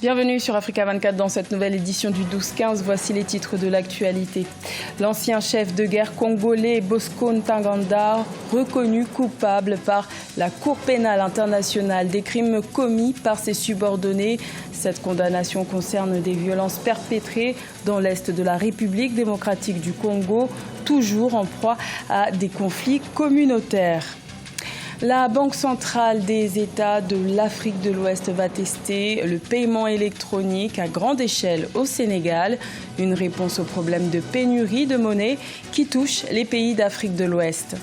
Bienvenue sur Africa 24 dans cette nouvelle édition du 12-15. Voici les titres de l'actualité. L'ancien chef de guerre congolais Bosco Ntaganda, reconnu coupable par la Cour pénale internationale des crimes commis par ses subordonnés. Cette condamnation concerne des violences perpétrées dans l'est de la République démocratique du Congo, toujours en proie à des conflits communautaires. La Banque centrale des États de l'Afrique de l'Ouest va tester le paiement électronique à grande échelle au Sénégal, une réponse au problème de pénurie de monnaie qui touche les pays d'Afrique de l'Ouest.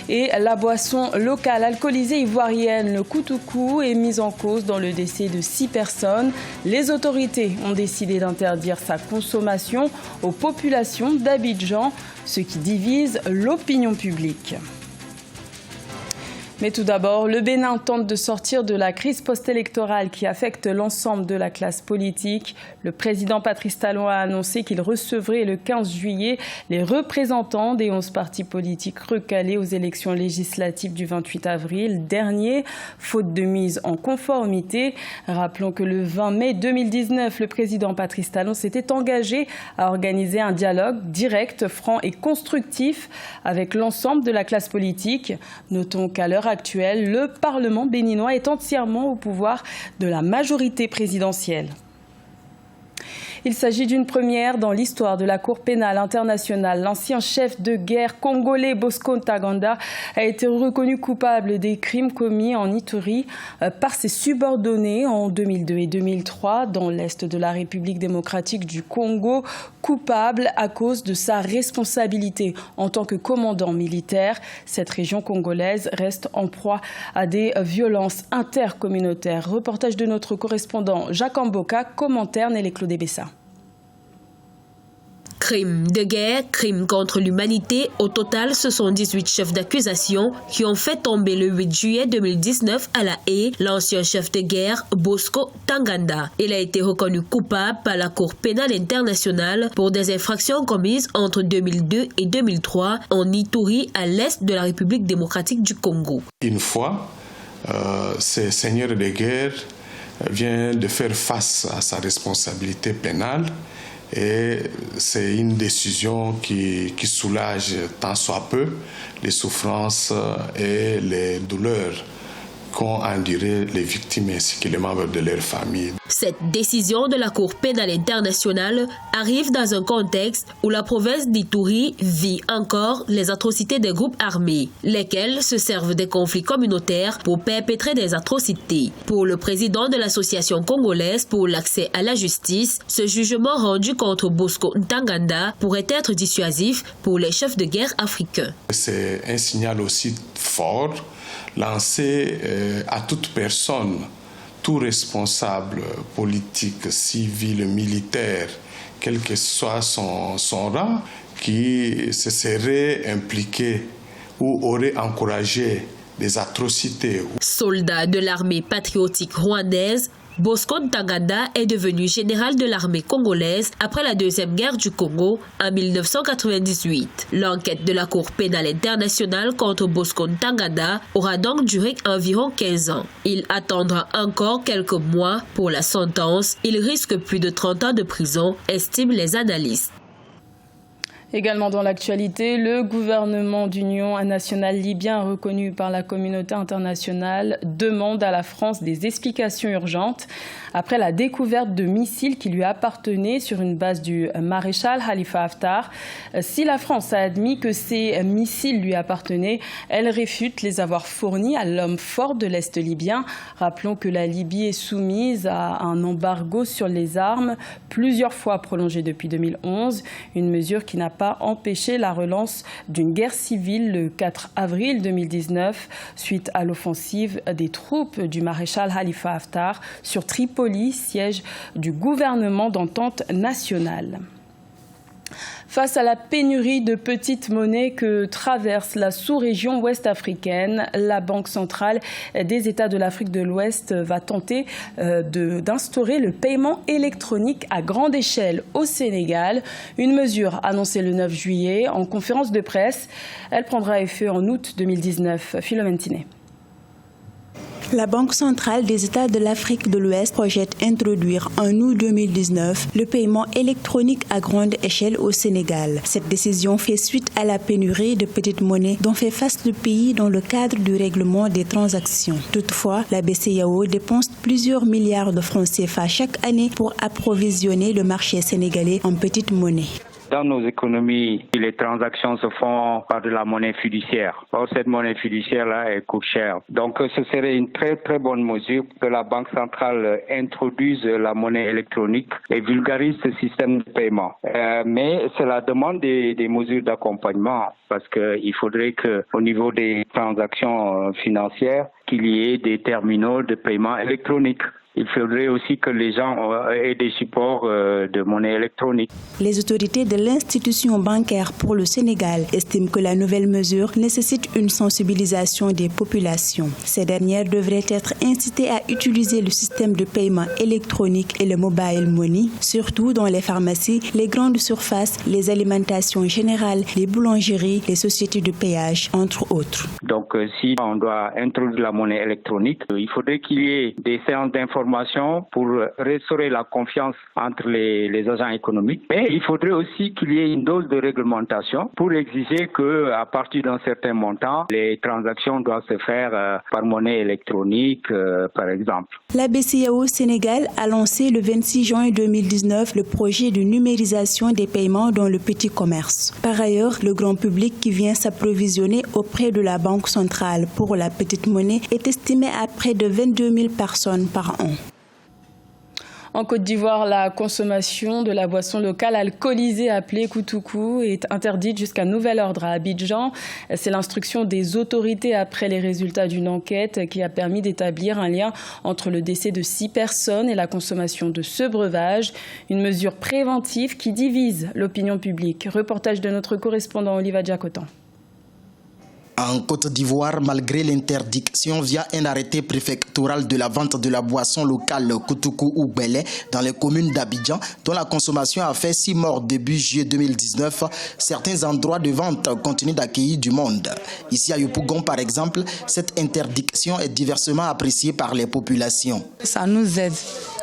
Et la boisson locale alcoolisée ivoirienne, le Koutoukou, est mise en cause dans le décès de 6 personnes. Les autorités ont décidé d'interdire sa consommation aux populations d'Abidjan, ce qui divise l'opinion publique. Mais tout d'abord, le Bénin tente de sortir de la crise post-électorale qui affecte l'ensemble de la classe politique. Le président Patrice Talon a annoncé qu'il recevrait le 15 juillet les représentants des 11 partis politiques recalés aux élections législatives du 28 avril dernier, faute de mise en conformité. Rappelons que le 20 mai 2019, le président Patrice Talon s'était engagé à organiser un dialogue direct, franc et constructif avec l'ensemble de la classe politique. Notons qu'à l'heure actuelle, le Parlement béninois est entièrement au pouvoir de la majorité présidentielle. Il s'agit d'une première dans l'histoire de la Cour pénale internationale. L'ancien chef de guerre congolais Bosco Ntaganda a été reconnu coupable des crimes commis en Ituri par ses subordonnés en 2002 et 2003 dans l'est de la République démocratique du Congo, coupable à cause de sa responsabilité en tant que commandant militaire. Cette région congolaise reste en proie à des violences intercommunautaires. Reportage de notre correspondant Jacques Amboka, commentaire Nelly Claude Bessa. Crimes de guerre, crimes contre l'humanité, au total, ce sont 18 chefs d'accusation qui ont fait tomber le 8 juillet 2019 à La Haye l'ancien chef de guerre Bosco Ntaganda. Il a été reconnu coupable par la Cour pénale internationale pour des infractions commises entre 2002 et 2003 en Ituri, à l'est de la République démocratique du Congo. Une fois, ce seigneur de guerre vient de faire face à sa responsabilité pénale. Et c'est une décision qui soulage tant soit peu les souffrances et les douleurs qu'ont enduré les victimes ainsi que les membres de leur famille. Cette décision de la Cour pénale internationale arrive dans un contexte où la province d'Ituri vit encore les atrocités des groupes armés, lesquels se servent des conflits communautaires pour perpétrer des atrocités. Pour le président de l'Association congolaise pour l'accès à la justice, ce jugement rendu contre Bosco Ntaganda pourrait être dissuasif pour les chefs de guerre africains. C'est un signal aussi fort lancé à toute personne, tout responsable politique, civil, militaire, quel que soit son rang, qui se serait impliqué ou aurait encouragé des atrocités. Soldat de l'armée patriotique rwandaise, Bosco Ntaganda est devenu général de l'armée congolaise après la Deuxième Guerre du Congo en 1998. L'enquête de la Cour pénale internationale contre Bosco Ntaganda aura donc duré environ 15 ans. Il attendra encore quelques mois pour la sentence. Il risque plus de 30 ans de prison, estiment les analystes. Également dans l'actualité, le gouvernement d'union nationale libyen reconnu par la communauté internationale demande à la France des explications urgentes après la découverte de missiles qui lui appartenaient sur une base du maréchal Khalifa Haftar. Si la France a admis que ces missiles lui appartenaient, elle réfute les avoir fournis à l'homme fort de l'Est libyen. Rappelons que la Libye est soumise à un embargo sur les armes plusieurs fois prolongé depuis 2011, une mesure qui n'a pas empêché la relance d'une guerre civile le 4 avril 2019 suite à l'offensive des troupes du maréchal Khalifa Haftar sur Tripoli, siège du gouvernement d'entente nationale. Face à la pénurie de petites monnaies que traverse la sous-région ouest-africaine, la Banque centrale des États de l'Afrique de l'Ouest va tenter d'instaurer le paiement électronique à grande échelle au Sénégal. Une mesure annoncée le 9 juillet en conférence de presse. Elle prendra effet en août 2019. Philomène Tiné. La Banque centrale des États de l'Afrique de l'Ouest projette introduire en août 2019 le paiement électronique à grande échelle au Sénégal. Cette décision fait suite à la pénurie de petites monnaies dont fait face le pays dans le cadre du règlement des transactions. Toutefois, la BCEAO dépense plusieurs milliards de francs CFA chaque année pour approvisionner le marché sénégalais en petites monnaies. Dans nos économies, les transactions se font par de la monnaie fiduciaire. Or, cette monnaie fiduciaire-là, elle coûte cher. Donc, ce serait une très, très bonne mesure que la Banque centrale introduise la monnaie électronique et vulgarise ce système de paiement. Mais cela demande des mesures d'accompagnement parce qu'il faudrait qu'au niveau des transactions financières, qu'il y ait des terminaux de paiement électronique. Il faudrait aussi que les gens aient des supports de monnaie électronique. Les autorités de l'institution bancaire pour le Sénégal estiment que la nouvelle mesure nécessite une sensibilisation des populations. Ces dernières devraient être incitées à utiliser le système de paiement électronique et le mobile money, surtout dans les pharmacies, les grandes surfaces, les alimentations générales, les boulangeries, les sociétés de péage, entre autres. Donc, si on doit introduire la monnaie électronique, il faudrait qu'il y ait des séances d'information pour restaurer la confiance entre les agents économiques. Mais il faudrait aussi qu'il y ait une dose de réglementation pour exiger qu'à partir d'un certain montant, les transactions doivent se faire par monnaie électronique, par exemple. La BCEAO Sénégal a lancé le 26 juin 2019 le projet de numérisation des paiements dans le petit commerce. Par ailleurs, le grand public qui vient s'approvisionner auprès de la Banque centrale pour la petite monnaie est estimé à près de 22 000 personnes par an. En Côte d'Ivoire, la consommation de la boisson locale alcoolisée appelée Koutoukou est interdite jusqu'à nouvel ordre à Abidjan. C'est l'instruction des autorités après les résultats d'une enquête qui a permis d'établir un lien entre le décès de 6 personnes et la consommation de ce breuvage. Une mesure préventive qui divise l'opinion publique. Reportage de notre correspondant Oliva Diakotan. En Côte d'Ivoire, malgré l'interdiction via un arrêté préfectoral de la vente de la boisson locale Koutoukou ou Belé dans les communes d'Abidjan, dont la consommation a fait 6 morts début juillet 2019, certains endroits de vente continuent d'accueillir du monde. Ici à Yopougon, par exemple, cette interdiction est diversement appréciée par les populations. Ça nous aide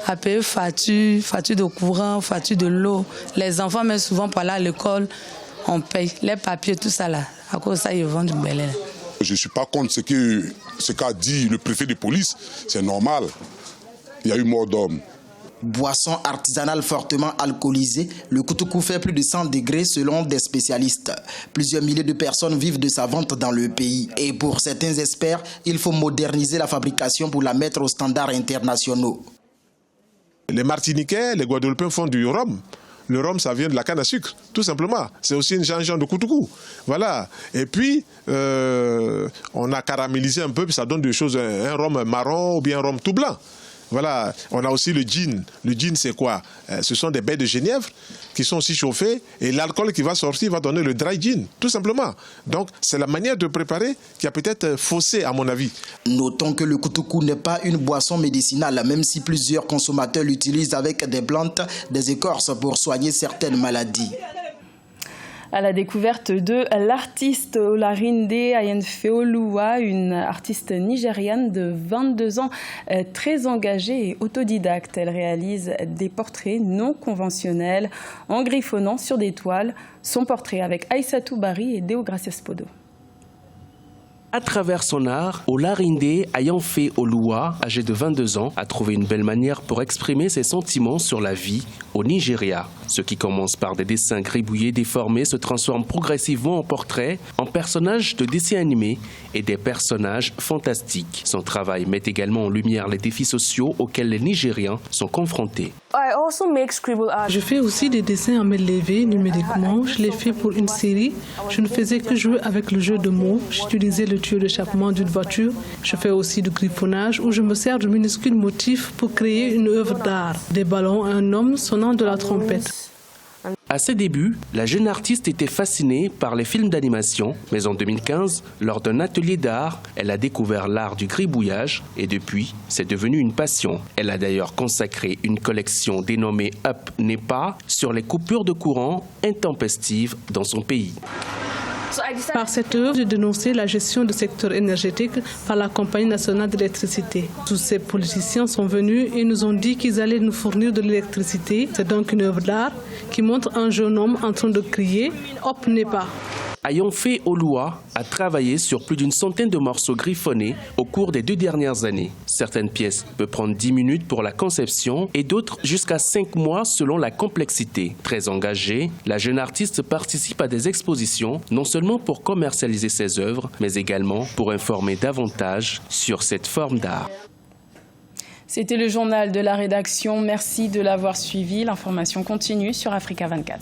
à payer facture de courant, facture de l'eau. Les enfants, mais souvent pour aller à l'école, on paye les papiers, tout ça là. À cause de ça, ils vendent du belé. Je ne suis pas contre ce qu'a dit le préfet de police. C'est normal. Il y a eu mort d'homme. Boisson artisanale fortement alcoolisée, le Koutoukou fait plus de 100 degrés selon des spécialistes. Plusieurs milliers de personnes vivent de sa vente dans le pays. Et pour certains experts, il faut moderniser la fabrication pour la mettre aux standards internationaux. Les Martiniquais, les Guadeloupéens font du rhum. Le rhum, ça vient de la canne à sucre, tout simplement. C'est aussi une genre de Koutoukou. Voilà. Et puis, on a caramélisé un peu, puis ça donne des choses, un rhum marron ou bien un rhum tout blanc. Voilà. On a aussi le gin. Le gin, c'est quoi? Ce sont des baies de genièvre qui sont aussi chauffées et l'alcool qui va sortir va donner le dry gin, tout simplement. Donc, c'est la manière de préparer qui a peut-être faussé, à mon avis. Notons que le Koutoukou n'est pas une boisson médicinale, même si plusieurs consommateurs l'utilisent avec des plantes, des écorces pour soigner certaines maladies. À la découverte de l'artiste Olarinde Ayenfeoluwa, une artiste nigériane de 22 ans, très engagée et autodidacte. Elle réalise des portraits non conventionnels en griffonnant sur des toiles. Son portrait avec Aïssatou Bari et Deo Gracias Podo. À travers son art, Olarinde Ayenfeoluwa, âgé de 22 ans, a trouvé une belle manière pour exprimer ses sentiments sur la vie au Nigeria. Ce qui commence par des dessins gribouillés déformés se transforme progressivement en portraits, en personnages de dessins animés et des personnages fantastiques. Son travail met également en lumière les défis sociaux auxquels les Nigériens sont confrontés. Je fais aussi des dessins à main levée numériquement. Je l'ai fait pour une série. Je ne faisais que jouer avec le jeu de mots. J'utilisais le tuyau d'échappement d'une voiture. Je fais aussi du griffonnage où je me sers de minuscules motifs pour créer une œuvre d'art. Des ballons et un homme sonnant de la trompette. À ses débuts, la jeune artiste était fascinée par les films d'animation, mais en 2015, lors d'un atelier d'art, elle a découvert l'art du gribouillage et depuis, c'est devenu une passion. Elle a d'ailleurs consacré une collection dénommée Up Nepa sur les coupures de courant intempestives dans son pays. Par cette œuvre, j'ai dénoncé la gestion du secteur énergétique par la Compagnie nationale d'électricité. Tous ces politiciens sont venus et nous ont dit qu'ils allaient nous fournir de l'électricité. C'est donc une œuvre d'art qui montre un jeune homme en train de crier « Hop, n'est pas ». Ayonfe Oluwa a travaillé sur plus d'une centaine de morceaux griffonnés au cours des 2 dernières années. Certaines pièces peuvent prendre 10 minutes pour la conception et d'autres jusqu'à 5 mois selon la complexité. Très engagée, la jeune artiste participe à des expositions non seulement pour commercialiser ses œuvres, mais également pour informer davantage sur cette forme d'art. C'était le journal de la rédaction. Merci de l'avoir suivi. L'information continue sur Africa 24.